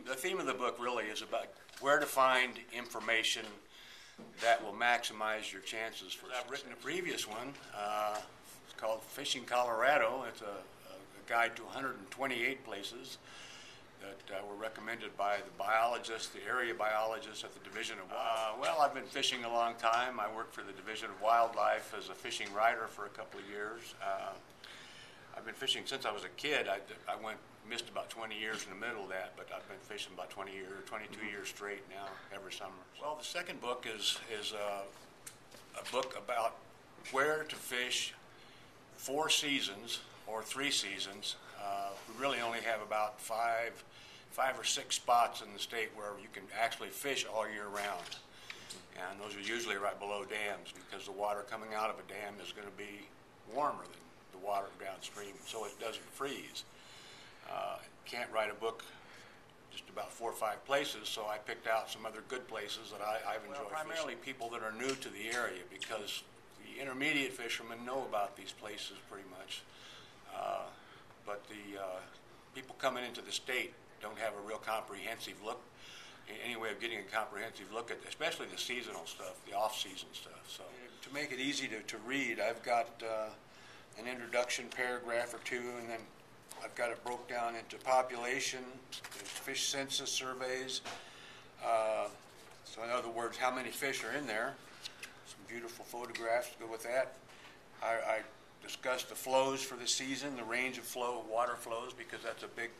The theme of the book really is about where to find information that will maximize your chances for success. I've written a previous one. It's called Fishing Colorado. It's a guide to 128 places that were recommended by the biologists, the area biologists at the Division of Wildlife. Well, I've been fishing a long time. I worked for the Division of Wildlife as a fishing writer for a couple of years. I've been fishing since I was a kid. I missed about 20 years in the middle of that, but I've been fishing about 22 years straight now, every summer. Well, the second book is a book about where to fish 4 seasons or 3 seasons. We really only have about five or six spots in the state where you can actually fish all year round. And those are usually right below dams because the water coming out of a dam is going to be warmer than the water downstream, so it doesn't freeze. Can't write a book just about 4 or 5 places, so I picked out some other good places that I've enjoyed. Well, primarily people that are new to the area, because the intermediate fishermen know about these places pretty much, but the people coming into the state don't have a real comprehensive look, any way of getting a comprehensive look at, especially the seasonal stuff, the off-season stuff. So to make it easy to read, I've got an introduction paragraph or two, and then I've got it broke down into population, fish census surveys. So in other words, how many fish are in there. Some beautiful photographs to go with that. I discussed the flows for the season, the range of flow, water flows, because that's a big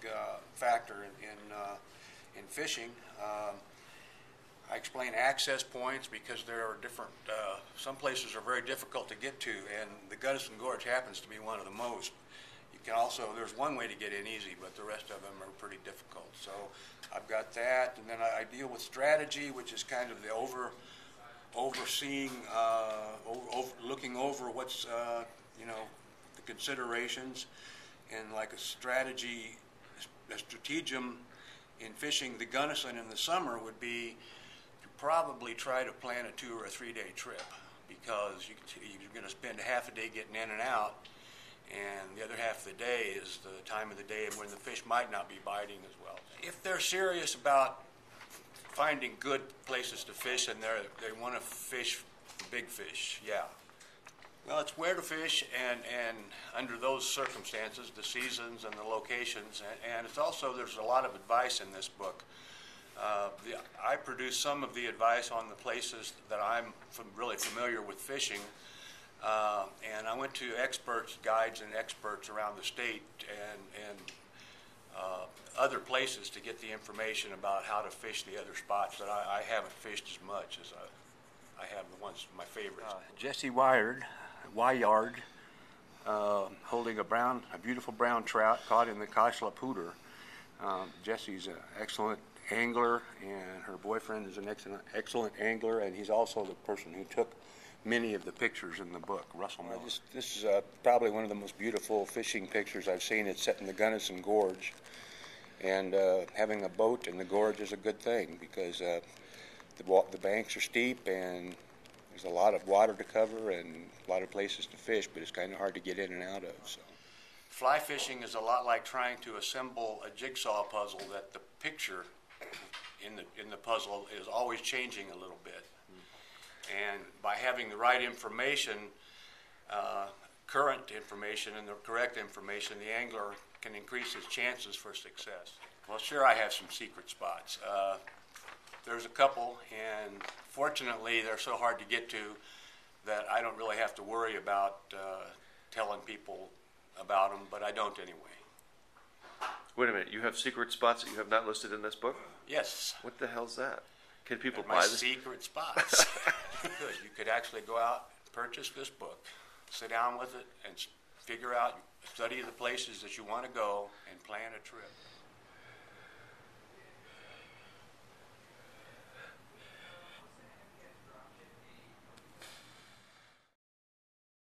factor in fishing. I explain access points because there are different, some places are very difficult to get to, and the Gunnison Gorge happens to be one of the most. You can also, there's one way to get in easy, but the rest of them are pretty difficult. So I've got that, and then I deal with strategy, which is kind of the overseeing, looking over what's, the considerations, and like a strategy, a strategem in fishing the Gunnison in the summer would be to probably try to plan a 2 or a 3 day trip, because you're going to spend half a day getting in and out, and the other half of the day is the time of the day when the fish might not be biting as well. If they're serious about finding good places to fish and they want to fish the big fish, yeah. Well, it's where to fish and under those circumstances, the seasons and the locations, and it's also, there's a lot of advice in this book. I produce some of the advice on the places that I'm really familiar with fishing, and I went to experts, guides and experts around the state and other places to get the information about how to fish the other spots that I haven't fished as much as I have the ones, my favorites. Jesse Wyard, holding a beautiful brown trout caught in the Kashlapooter. Jesse's an excellent angler, and her boyfriend is an excellent angler, and he's also the person who took many of the pictures in the book, Russell Miller. This is probably one of the most beautiful fishing pictures I've seen. It's set in the Gunnison Gorge, and having a boat in the gorge is a good thing because the banks are steep and there's a lot of water to cover and a lot of places to fish, but it's kind of hard to get in and out of. So, fly fishing is a lot like trying to assemble a jigsaw puzzle that the picture in the puzzle is always changing a little bit. And by having the right information, current information and the correct information, the angler can increase his chances for success. Well, sure, I have some secret spots. There's a couple, and fortunately they're so hard to get to that I don't really have to worry about telling people about them, but I don't anyway. Wait a minute, you have secret spots that you have not listed in this book? Yes. What the hell's that? Can people They're buy my this? secret spots. You could actually go out, purchase this book, sit down with it, and figure out, study the places that you want to go, and plan a trip.